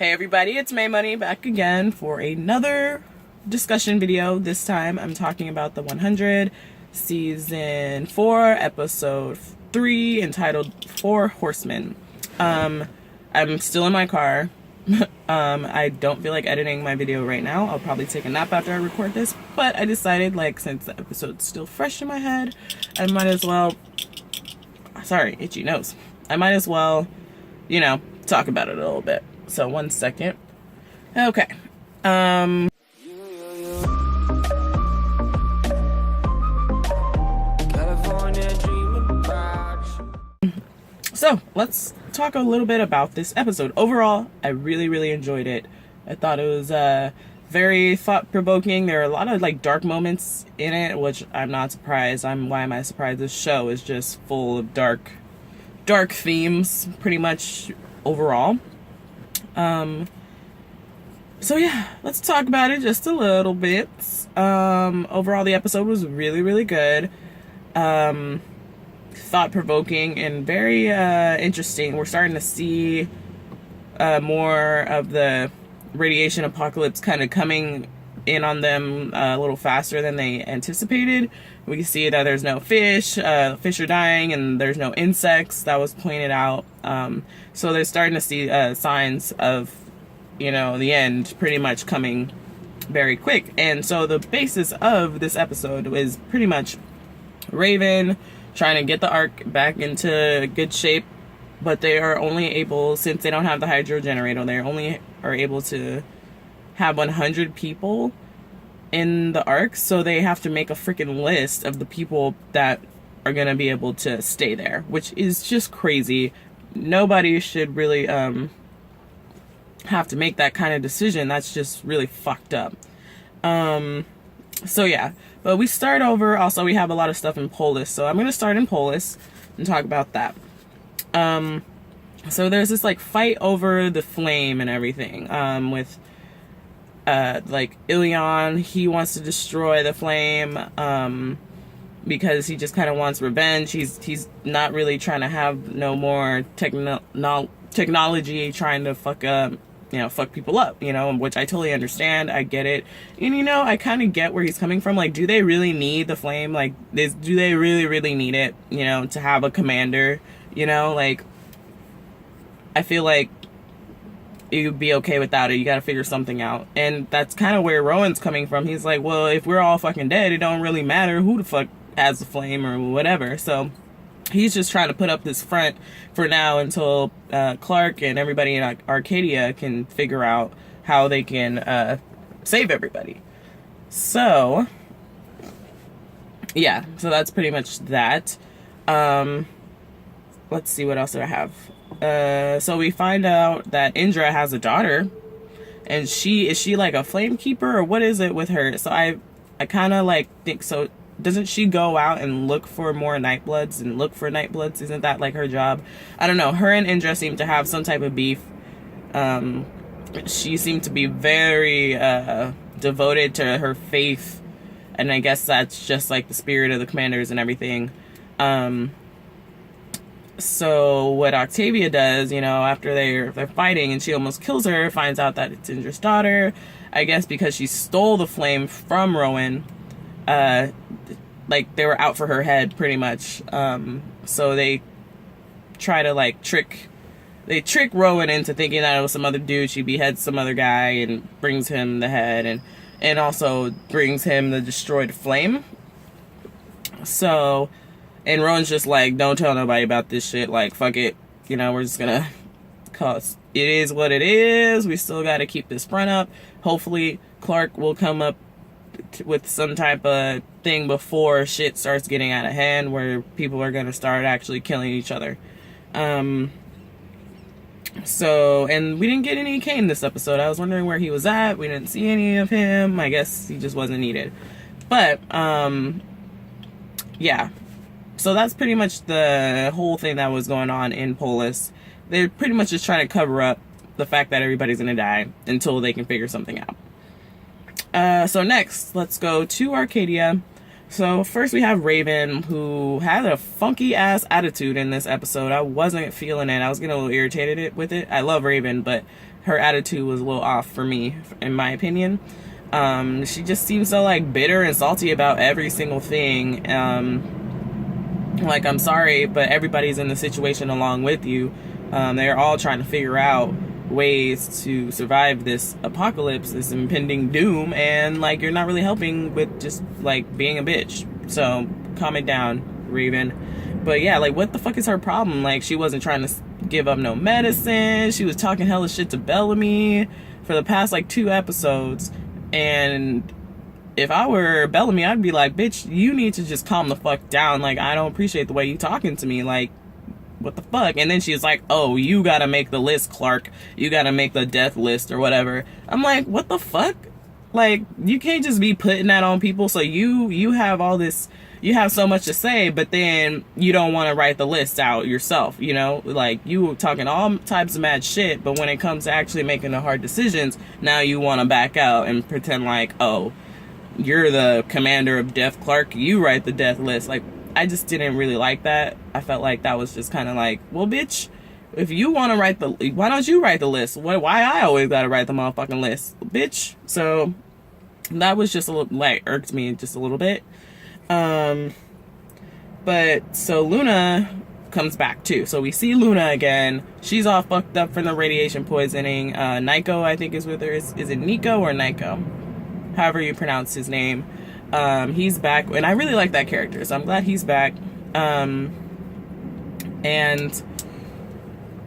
Hey everybody, it's Maymoney back again for another discussion video. This time I'm talking about the 100 season 4 episode 3 entitled Horsemen. I'm still in my car. I don't feel like editing my video right now. I'll probably take a nap after I record this, but I decided, like, since the episode's still fresh in my head, I might as well, sorry, itchy nose. I might as well, talk about it a little bit. So 1 second. Okay. So let's talk a little bit about this episode. Overall, I really enjoyed it. I thought it was very thought-provoking. There are a lot of dark moments in it, which I'm not surprised. Why am I surprised? This show is just full of dark themes, pretty much overall. So yeah, let's talk about it just a little bit. Overall, the episode was really good. Thought-provoking and very interesting. We're starting to see more of the radiation apocalypse kind of coming in on them a little faster than they anticipated. We can see that there's no fish. Fish are dying, and there's no insects. That was pointed out. So they're starting to see signs of, the end pretty much coming very quick. And so the basis of this episode was pretty much Raven trying to get the Ark back into good shape, but they are only able, since they don't have the hydro generator, they only are able to have 100 people in the Ark, so they have to make a freaking list of the people that are gonna be able to stay there, which is just crazy. Nobody should really have to make that kind of decision. That's just really fucked up. So yeah, but we start over. Also, we have a lot of stuff in polis, so I'm gonna start in polis and talk about that. So there's this fight over the flame and everything, with Ilion. He wants to destroy the flame because he just kind of wants revenge. He's not really trying to have no more technology trying to fuck people up, which I totally understand. I get it. And, I kind of get where he's coming from. Do they really need the flame? Do they really need it, to have a commander? I feel like you'd be okay without it. You gotta figure something out. And that's kind of where Rowan's coming from. He's like, well, if we're all fucking dead, it don't really matter who the fuck has the flame or whatever. So he's just trying to put up this front for now until Clarke and everybody in Arkadia can figure out how they can save everybody. So yeah, so that's pretty much that. Let's see, what else do I have? So we find out that Indra has a daughter, and is she like a flame keeper, or what is it with her? So I kind of think, so doesn't she go out and look for more Nightbloods and look for Nightbloods? Isn't that her job? I don't know. Her and Indra seem to have some type of beef. She seemed to be very devoted to her faith, and I guess that's just the spirit of the commanders and everything. So what Octavia does, after they're fighting and she almost kills her, finds out that it's Indra's daughter, I guess because she stole the flame from Rowan. They were out for her head pretty much. So they try to trick Rowan into thinking that it was some other dude. She beheads some other guy and brings him the head, and also brings him the destroyed flame. So, and Rowan's just don't tell nobody about this shit. Fuck it. We're just gonna, cause it is what it is. We still gotta keep this front up. Hopefully Clarke will come up with some type of thing before shit starts getting out of hand, where people are gonna start actually killing each other. So, and we didn't get any Kane this episode. I was wondering where he was at. We didn't see any of him. I guess he just wasn't needed. But, yeah. So that's pretty much the whole thing that was going on in polis. They're pretty much just trying to cover up the fact that everybody's gonna die until they can figure something out. So next, let's go to Arkadia. So first we have Raven, who had a funky ass attitude in this episode. I wasn't feeling it. I was getting a little irritated with it. I love Raven, but her attitude was a little off for me, in my opinion. She just seems so like bitter and salty about every single thing. Like, I'm sorry, but everybody's in the situation along with you. They're all trying to figure out ways to survive this apocalypse, this impending doom, and like you're not really helping with just like being a bitch. So calm it down, Raven. But yeah, like what the fuck is her problem? Like, she wasn't trying to give up no medicine. She was talking hella shit to Bellamy for the past like 2 episodes. And if I were Bellamy, I'd be like, bitch, you need to just calm the fuck down. Like, I don't appreciate the way you talking to me. Like, what the fuck? And then she's like, oh, you gotta make the list, Clarke. You gotta make the death list or whatever. I'm like, what the fuck? Like, you can't just be putting that on people. So you have all this, you have so much to say, but then you don't want to write the list out yourself, you know? Like, you talking all types of mad shit, but when it comes to actually making the hard decisions, now you want to back out and pretend like, oh, you're the commander of Death, Clarke. You write the death list. Like, I just didn't really like that. I felt like that was just kind of like, well, bitch, if you want to write the, why don't you write the list? Why I always got to write the motherfucking list, bitch? So that was just a little, like, irked me just a little bit. But so Luna comes back too. So we see Luna again. She's all fucked up from the radiation poisoning. Nico, I think, is with her. Is it Nico or Nico? However you pronounce his name. He's back, and I really like that character, so I'm glad he's back. And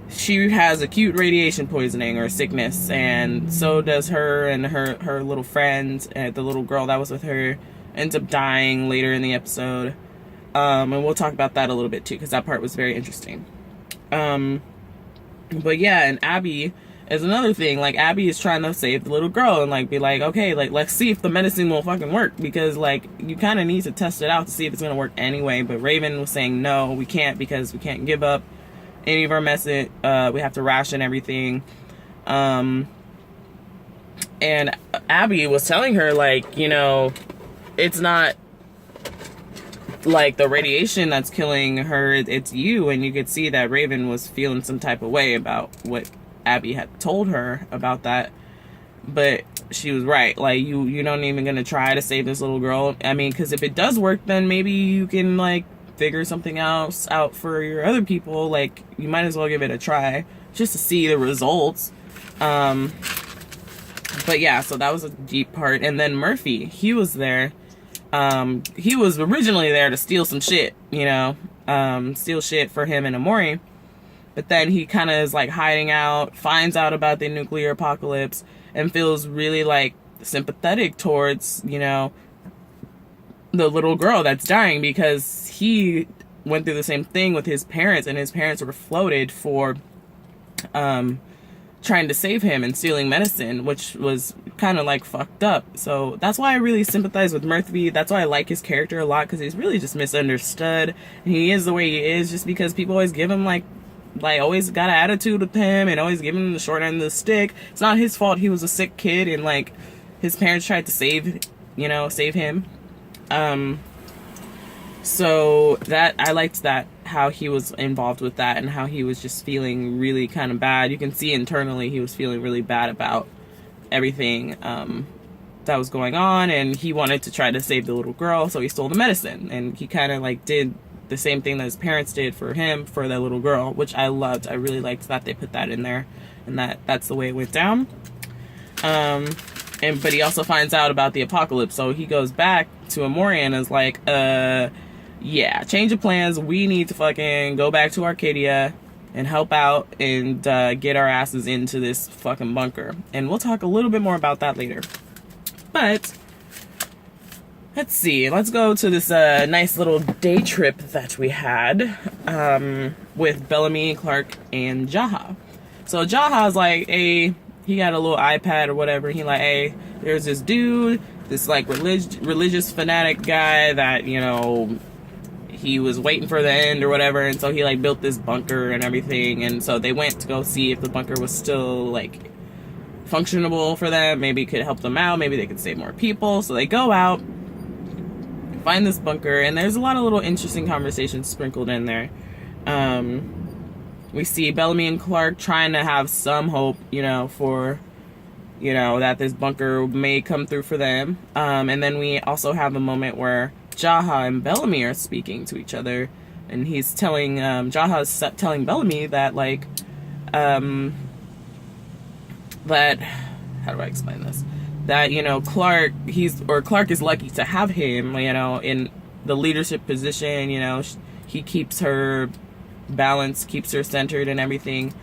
she has acute radiation poisoning or sickness, and so does her and her little friend, and the little girl that was with her ends up dying later in the episode. And we'll talk about that a little bit too, because that part was very interesting. But yeah, and Abby is another thing. Like, Abby is trying to save the little girl and like be like, okay, like, let's see if the medicine will fucking work, because like you kind of need to test it out to see if it's gonna work anyway. But Raven was saying no, we can't, because we can't give up any of our medicine. We have to ration everything. And Abby was telling her, like, you know, it's not like the radiation that's killing her, it's you. And you could see that Raven was feeling some type of way about what Abby had told her about that. But she was right. Like, you don't even gonna try to save this little girl. I mean, because if it does work, then maybe you can like figure something else out for your other people. Like, you might as well give it a try just to see the results. But yeah, so that was a deep part. And then Murphy, he was there. He was originally there to steal some shit, you know, steal shit for him and Amori. But then he kind of is like hiding out, finds out about the nuclear apocalypse, and feels really like sympathetic towards, you know, the little girl that's dying, because he went through the same thing with his parents, and his parents were floated for trying to save him and stealing medicine, which was kind of like fucked up. So that's why I really sympathize with Murphy. That's why I like his character a lot, because he's really just misunderstood. And he is the way he is just because people always give him like always got an attitude with him and always give him the short end of the stick. It's not his fault. He was a sick kid, and like his parents tried to save him. So that, I liked that, how he was involved with that and how he was just feeling really kind of bad. You can see internally he was feeling really bad about everything that was going on, and he wanted to try to save the little girl, so he stole the medicine, and he kind of like did the same thing that his parents did for him for that little girl, which I loved. I really liked that they put that in there, and that's the way it went down. But he also finds out about the apocalypse, so he goes back to Amori and is like, yeah, change of plans. We need to fucking go back to Arkadia and help out and get our asses into this fucking bunker. And we'll talk a little bit more about that later. But let's see. Let's go to this nice little day trip that we had with Bellamy, Clarke, and Jaha. So Jaha's like, hey, he got a little iPad or whatever. He like, hey, there's this dude, this like religious fanatic guy that, you know, he was waiting for the end or whatever, and so he like built this bunker and everything. And so they went to go see if the bunker was still like functionable for them. Maybe it could help them out, maybe they could save more people. So they go out, find this bunker, and there's a lot of little interesting conversations sprinkled in there. we see Bellamy and Clarke trying to have some hope, for, that this bunker may come through for them. And then we also have a moment where Jaha and Bellamy are speaking to each other, and he's telling, Jaha's telling Bellamy that, like, that, how do I explain this? That, Clarke is lucky to have him, in the leadership position, he keeps her balanced, keeps her centered and everything.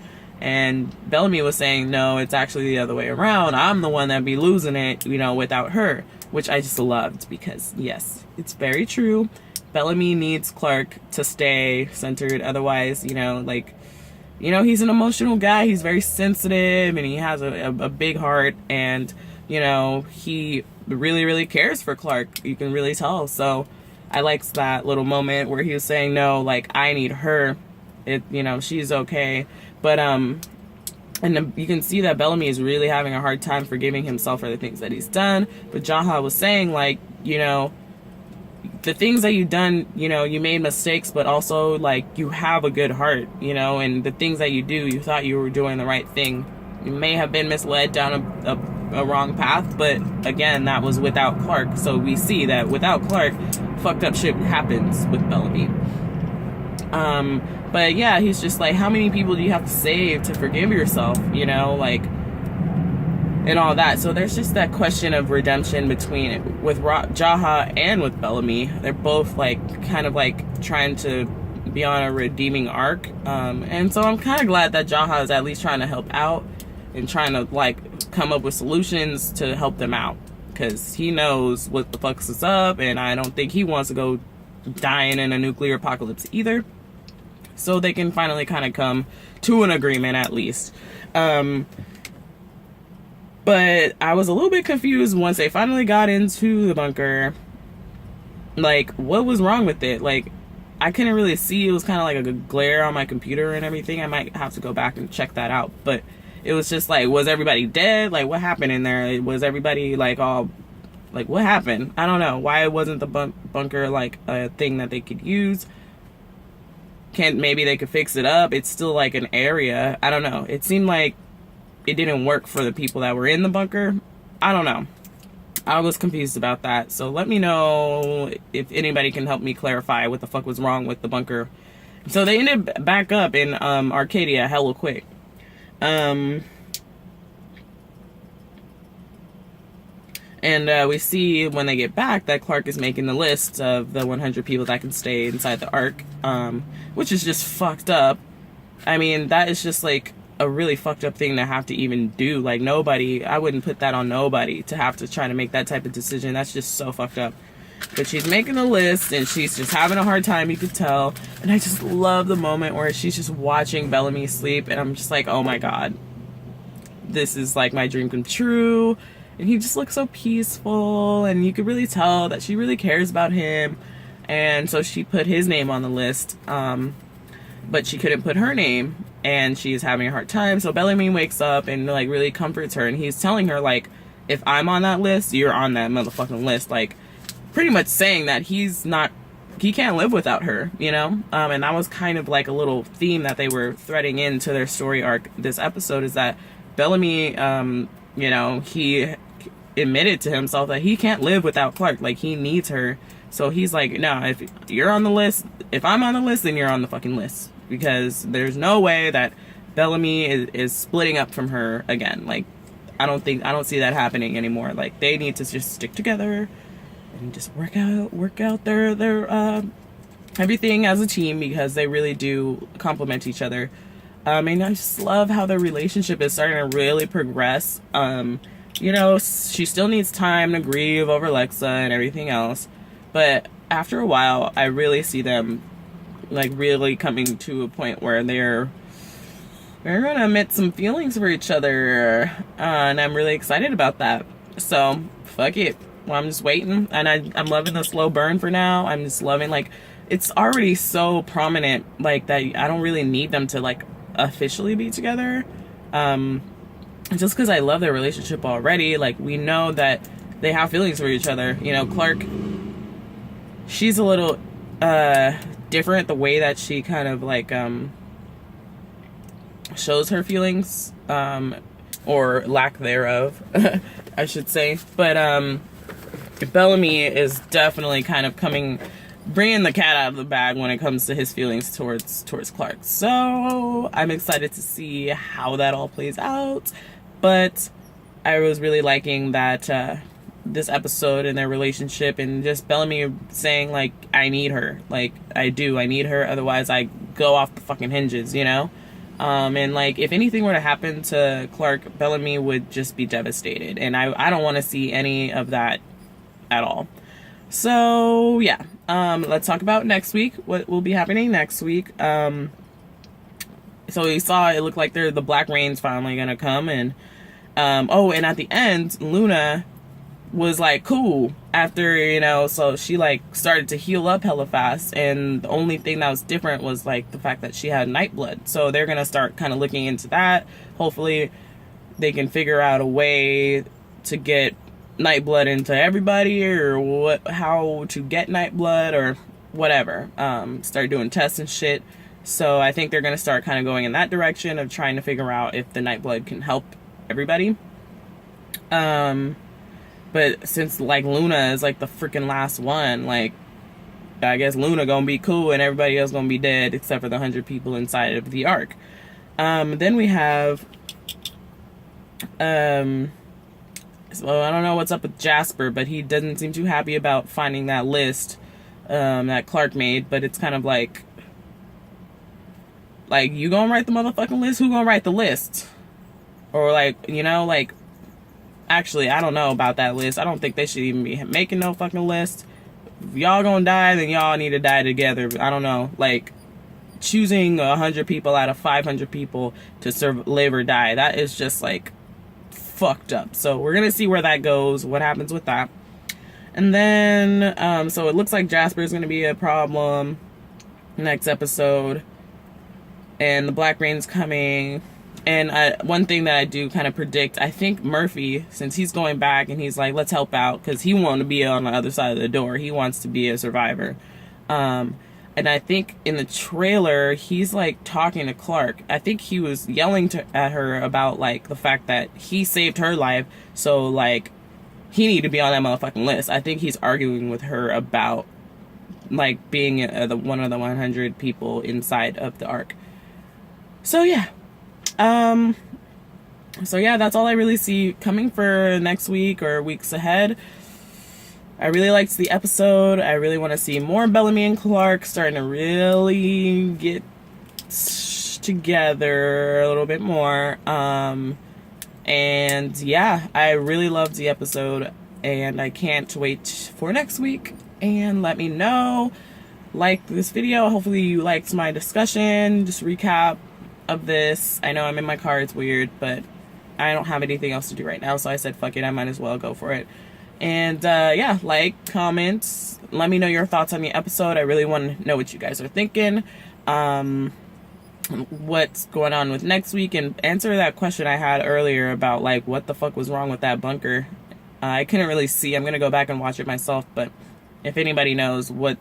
And Bellamy was saying, no, it's actually the other way around. I'm the one that'd be losing it, without her, which I just loved because, yes, it's very true. Bellamy needs Clarke to stay centered. Otherwise, he's an emotional guy. He's very sensitive and he has a big heart, and, he really, really cares for Clarke. You can really tell. So I liked that little moment where he was saying, no, like, I need her. She's okay. But, and you can see that Bellamy is really having a hard time forgiving himself for the things that he's done. But Jaha was saying, like, the things that you've done, you made mistakes, but also, like, you have a good heart, and the things that you do, you thought you were doing the right thing. You may have been misled down a wrong path, but again, that was without Clarke. So we see that without Clarke, fucked up shit happens with Bellamy. But yeah, he's just like, how many people do you have to save to forgive yourself, like, and all that. So there's just that question of redemption with Jaha and with Bellamy. They're both, like, kind of like trying to be on a redeeming arc. And so I'm kind of glad that Jaha is at least trying to help out and trying to, like, come up with solutions to help them out, because he knows what the fuck is up, and I don't think he wants to go dying in a nuclear apocalypse either. So they can finally kind of come to an agreement at least. But I was a little bit confused once they finally got into the bunker. Like, what was wrong with it? Like, I couldn't really see. It was kind of like a glare on my computer and everything. I might have to go back and check that out. But it was just like, was everybody dead? Like, what happened in there? Was everybody, like, all... Like, what happened? I don't know. Why wasn't the bunker, like, a thing that they could use? Maybe they could fix it up. It's still, like, an area. I don't know. It seemed like it didn't work for the people that were in the bunker. I don't know. I was confused about that. So let me know if anybody can help me clarify what the fuck was wrong with the bunker. So they ended back up in Arkadia hella quick. And we see when they get back that Clarke is making the list of the 100 people that can stay inside the Ark, which is just fucked up. I mean, that is just like a really fucked up thing to have to even do. Like, nobody, I wouldn't put that on nobody to have to try to make that type of decision. That's just so fucked up. But she's making a list and she's just having a hard time, you could tell. And I just love the moment where she's just watching Bellamy sleep, and I'm just like, oh my god, this is like my dream come true. And he just looks so peaceful, and you could really tell that she really cares about him. And so she put his name on the list, but she couldn't put her name, and she's having a hard time. So Bellamy wakes up and, like, really comforts her, and he's telling her, like, if I'm on that list, you're on that motherfucking list. Like, pretty much saying that he can't live without her, and that was kind of like a little theme that they were threading into their story arc this episode, is that Bellamy, he admitted to himself that he can't live without Clarke. Like, he needs her. So he's like, no, if you're on the list, if I'm on the list, then you're on the fucking list, because there's no way that Bellamy is splitting up from her again. Like, I don't see that happening anymore. Like, they need to just stick together and just work out their everything as a team, because they really do complement each other. And I just love how their relationship is starting to really progress. She still needs time to grieve over Lexa and everything else, but after a while, I really see them, like, really coming to a point where they're gonna admit some feelings for each other, and I'm really excited about that. So fuck it. Well, I'm just waiting, and I'm loving the slow burn for now. I'm just loving, like, it's already so prominent, like, that I don't really need them to, like, officially be together, just because I love their relationship already. Like, we know that they have feelings for each other. Clarke, she's a little different, the way that she kind of, like, shows her feelings, or lack thereof, I should say. But Bellamy is definitely kind of bringing the cat out of the bag when it comes to his feelings towards Clarke. So I'm excited to see how that all plays out. But I was really liking that this episode and their relationship, and just Bellamy saying, like, I need her. Like, I need her, otherwise I go off the fucking hinges, you know? And like, if anything were to happen to Clarke, Bellamy would just be devastated. And I don't want to see any of that at all. So yeah, let's talk about next week, what will be happening next week. So we saw it looked like the Black Rain's finally gonna come, and oh, and at the end, Luna was like, cool, after, you know, so she like started to heal up hella fast, and the only thing that was different was like the fact that she had Nightblood. So they're gonna start kind of looking into that. Hopefully they can figure out a way to get Nightblood into everybody, or how to get Nightblood, or whatever. Start doing tests and shit. So I think they're gonna start kind of going in that direction of trying to figure out if the Nightblood can help everybody. But since like Luna is like the freaking last one, like, I guess Luna gonna be cool and everybody else gonna be dead except for the 100 people inside of the Ark. Then we have so I don't know what's up with Jasper, but he doesn't seem too happy about finding that list that Clarke made. But it's kind of like, you gonna write the motherfucking list? Who gonna write the list? Or like, you know, like, actually, I don't know about that list. I don't think they should even be making no fucking list. If y'all gonna die, then y'all need to die together. I don't know, like, choosing 100 people out of 500 people to live or die, that is just like fucked up. So we're gonna see where that goes, what happens with that. And then so it looks like Jasper is gonna be a problem next episode, and the Black Rain's coming. And one thing that I do kind of predict, I think Murphy, since he's going back and he's like, let's help out, because he wants to be on the other side of the door, he wants to be a survivor. And I think in the trailer, he's like talking to Clarke. I think he was yelling at her about like the fact that he saved her life, so like he needed to be on that motherfucking list. I think he's arguing with her about like being one of the 100 people inside of the Ark. So yeah, that's all I really see coming for next week or weeks ahead. I really liked the episode. I really want to see more Bellamy and Clarke starting to really get together a little bit more. And yeah, I really loved the episode, and I can't wait for next week. And let me know, like this video. Hopefully you liked my discussion, just recap of this. I know I'm in my car, it's weird, but I don't have anything else to do right now, so I said fuck it, I might as well go for it. And yeah, like, comment, let me know your thoughts on the episode. I really want to know what you guys are thinking, what's going on with next week, and answer that question I had earlier about like what the fuck was wrong with that bunker. I couldn't really see. I'm gonna go back and watch it myself, but if anybody knows what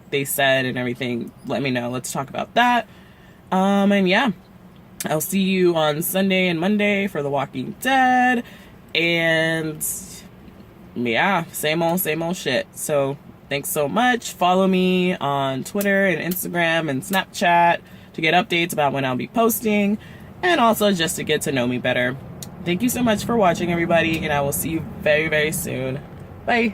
they said and everything, let me know. Let's talk about that. And yeah, I'll see you on Sunday and Monday for The Walking Dead, and yeah, same old shit. So thanks so much. Follow me on Twitter and Instagram and Snapchat to get updates about when I'll be posting, and also just to get to know me better. Thank you so much for watching, everybody, and I will see you very, very soon. Bye.